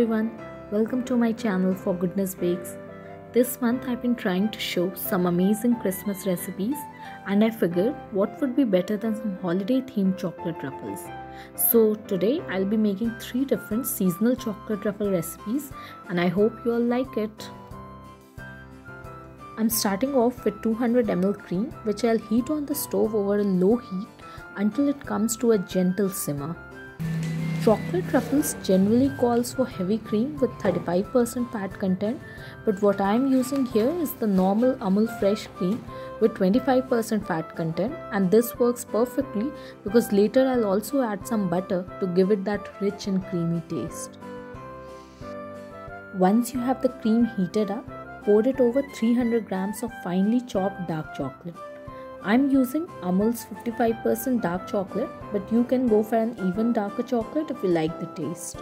everyone, welcome to my channel For Goodness Bakes. This month I've been trying to show some amazing Christmas recipes and I figured what would be better than some holiday themed chocolate truffles. So today I'll be making 3 different seasonal chocolate truffle recipes and I hope you all like it. I'm starting off with 200 ml cream which I'll heat on the stove over a low heat until it comes to a gentle simmer. Chocolate truffles generally calls for heavy cream with 35% fat content, but what I am using here is the normal Amul fresh cream with 25% fat content, and this works perfectly because later I'll also add some butter to give it that rich and creamy taste. Once you have the cream heated up, pour it over 300 grams of finely chopped dark chocolate. I'm using Amul's 55% dark chocolate, but you can go for an even darker chocolate if you like the taste.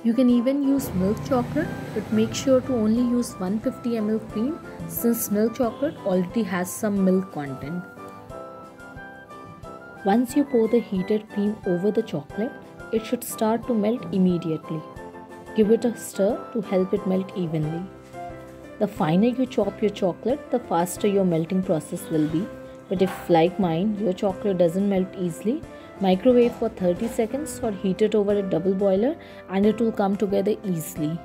You can even use milk chocolate, but make sure to only use 150 ml cream since milk chocolate already has some milk content. Once you pour the heated cream over the chocolate, it should start to melt immediately. Give it a stir to help it melt evenly. The finer you chop your chocolate, the faster your melting process will be. But if, like mine, your chocolate doesn't melt easily, microwave for 30 seconds or heat it over a double boiler and it will come together easily.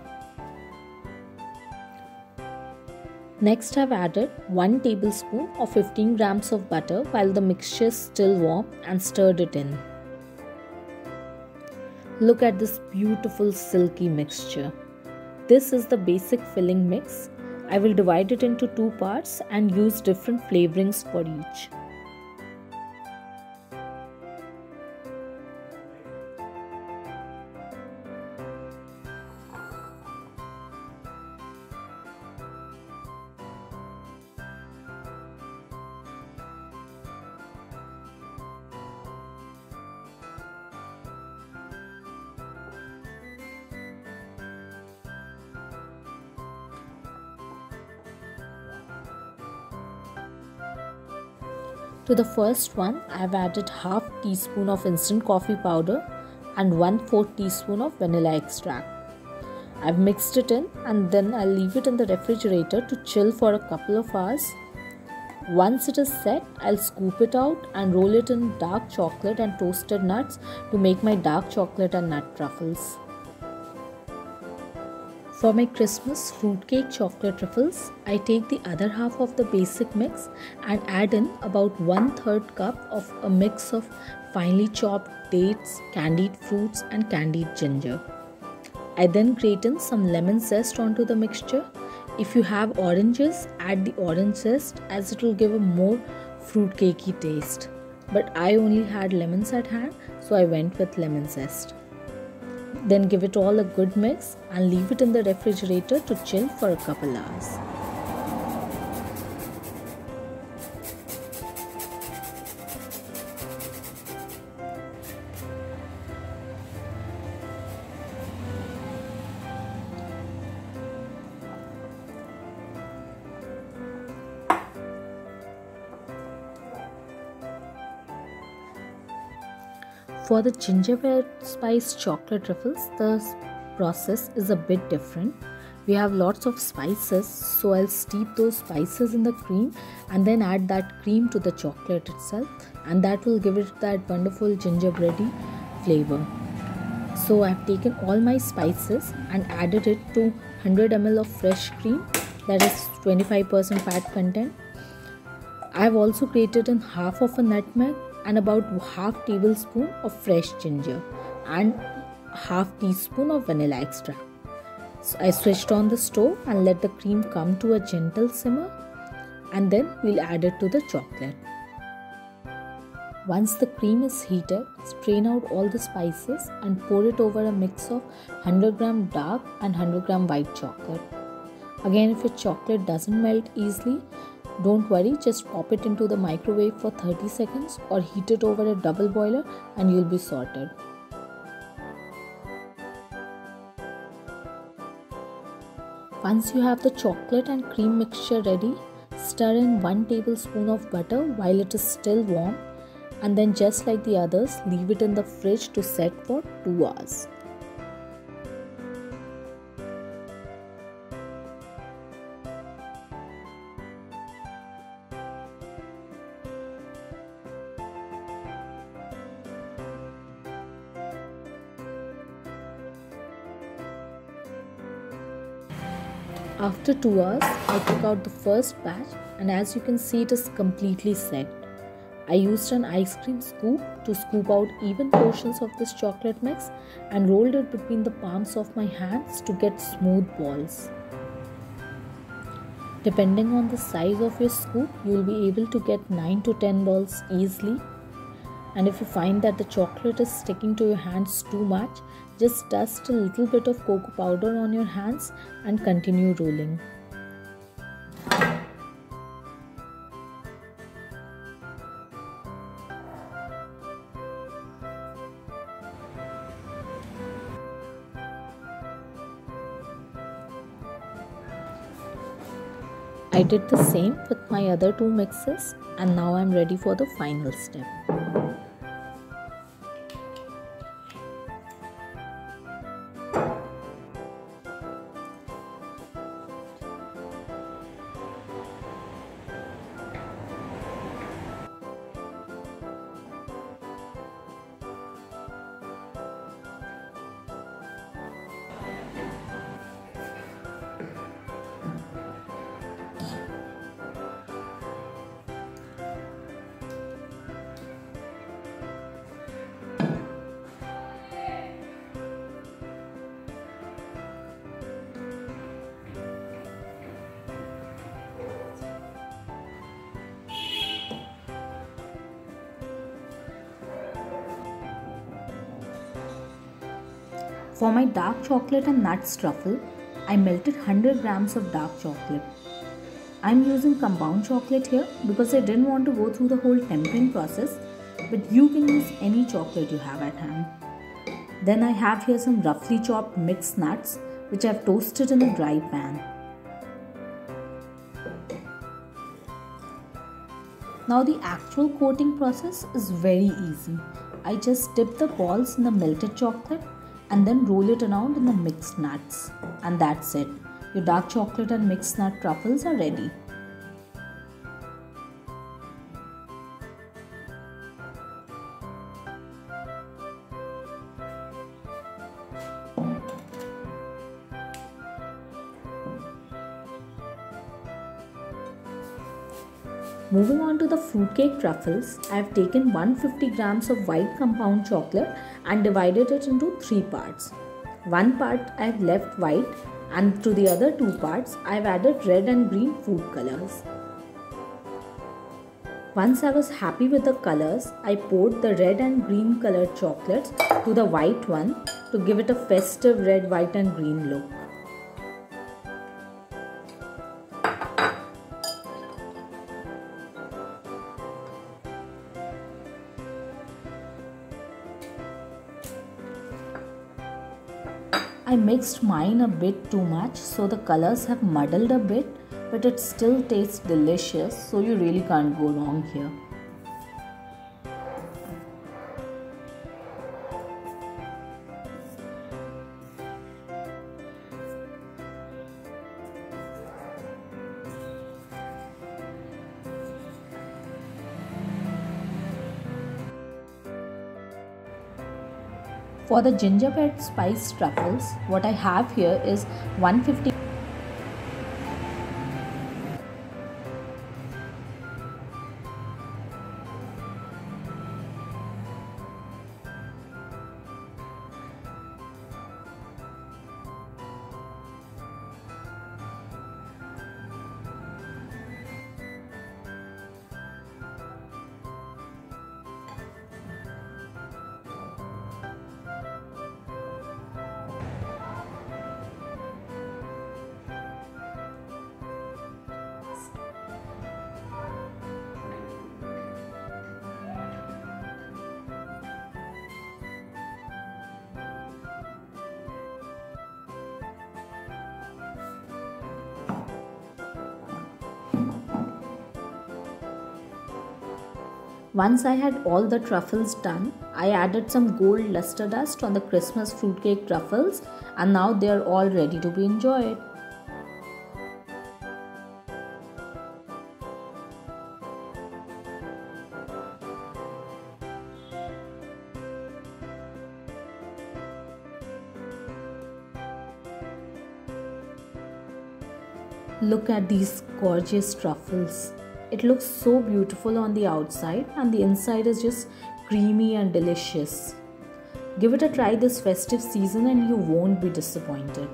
Next, I've added 1 tablespoon or 15 grams of butter while the mixture is still warm and stirred it in. Look at this beautiful silky mixture. This is the basic filling mix. I will divide it into 2 parts and use different flavorings for each. To the first one, I have added half teaspoon of instant coffee powder and 1/4 teaspoon of vanilla extract. I've mixed it in and then I'll leave it in the refrigerator to chill for a couple of hours. Once it is set, I'll scoop it out and roll it in dark chocolate and toasted nuts to make my dark chocolate and nut truffles. For my Christmas fruitcake chocolate truffles, I take the other half of the basic mix and add in about 1/3 cup of a mix of finely chopped dates, candied fruits and candied ginger. I then grate in some lemon zest onto the mixture. If you have oranges, add the orange zest as it will give a more fruitcakey taste. But I only had lemons at hand, so I went with lemon zest. Then give it all a good mix and leave it in the refrigerator to chill for a couple hours. For the gingerbread spice chocolate truffles, the process is a bit different. We have lots of spices, so I'll steep those spices in the cream and then add that cream to the chocolate itself, and that will give it that wonderful gingerbready flavor. So I've taken all my spices and added it to 100 ml of fresh cream, that is 25% fat content. I've also grated in half of a nutmeg and about half tablespoon of fresh ginger and half teaspoon of vanilla extract. So I switched on the stove and let the cream come to a gentle simmer, and then we'll add it to the chocolate. Once the cream is heated, strain out all the spices and pour it over a mix of 100 gram dark and 100 gram white chocolate. Again, if your chocolate doesn't melt easily, don't worry, just pop it into the microwave for 30 seconds or heat it over a double boiler and you'll be sorted. Once you have the chocolate and cream mixture ready, stir in 1 tablespoon of butter while it is still warm and then, just like the others, leave it in the fridge to set for 2 hours. After 2 hours, I took out the first batch, and as you can see, it is completely set. I used an ice cream scoop to scoop out even portions of this chocolate mix and rolled it between the palms of my hands to get smooth balls. Depending on the size of your scoop, you will be able to get 9 to 10 balls easily. And if you find that the chocolate is sticking to your hands too much, just dust a little bit of cocoa powder on your hands and continue rolling. I did the same with my other 2 mixes, and now I'm ready for the final step. For my dark chocolate and nuts truffle, I melted 100 grams of dark chocolate. I'm using compound chocolate here because I didn't want to go through the whole tempering process, but you can use any chocolate you have at hand. Then I have here some roughly chopped mixed nuts which I've toasted in a dry pan. Now the actual coating process is very easy. I just dip the balls in the melted chocolate and then roll it around in the mixed nuts. And that's it. Your dark chocolate and mixed nut truffles are ready. Moving on to the fruitcake truffles, I have taken 150 grams of white compound chocolate and divided it into 3 parts. One part I have left white, and to the other 2 parts I have added red and green food colors. Once I was happy with the colors, I poured the red and green colored chocolates to the white one to give it a festive red, white and green look. I mixed mine a bit too much, so the colors have muddled a bit, but it still tastes delicious, so you really can't go wrong here. For the gingerbread spice truffles, what I have here is 150 Once I had all the truffles done, I added some gold luster dust on the Christmas fruitcake truffles, and now they are all ready to be enjoyed. Look at these gorgeous truffles. It looks so beautiful on the outside and the inside is just creamy and delicious. Give it a try this festive season and you won't be disappointed.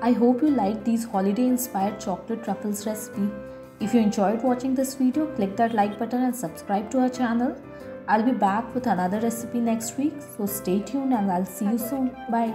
I hope you liked these holiday inspired chocolate truffles recipe. If you enjoyed watching this video, click that like button and subscribe to our channel. I'll be back with another recipe next week, so stay tuned and I'll see you soon. Bye.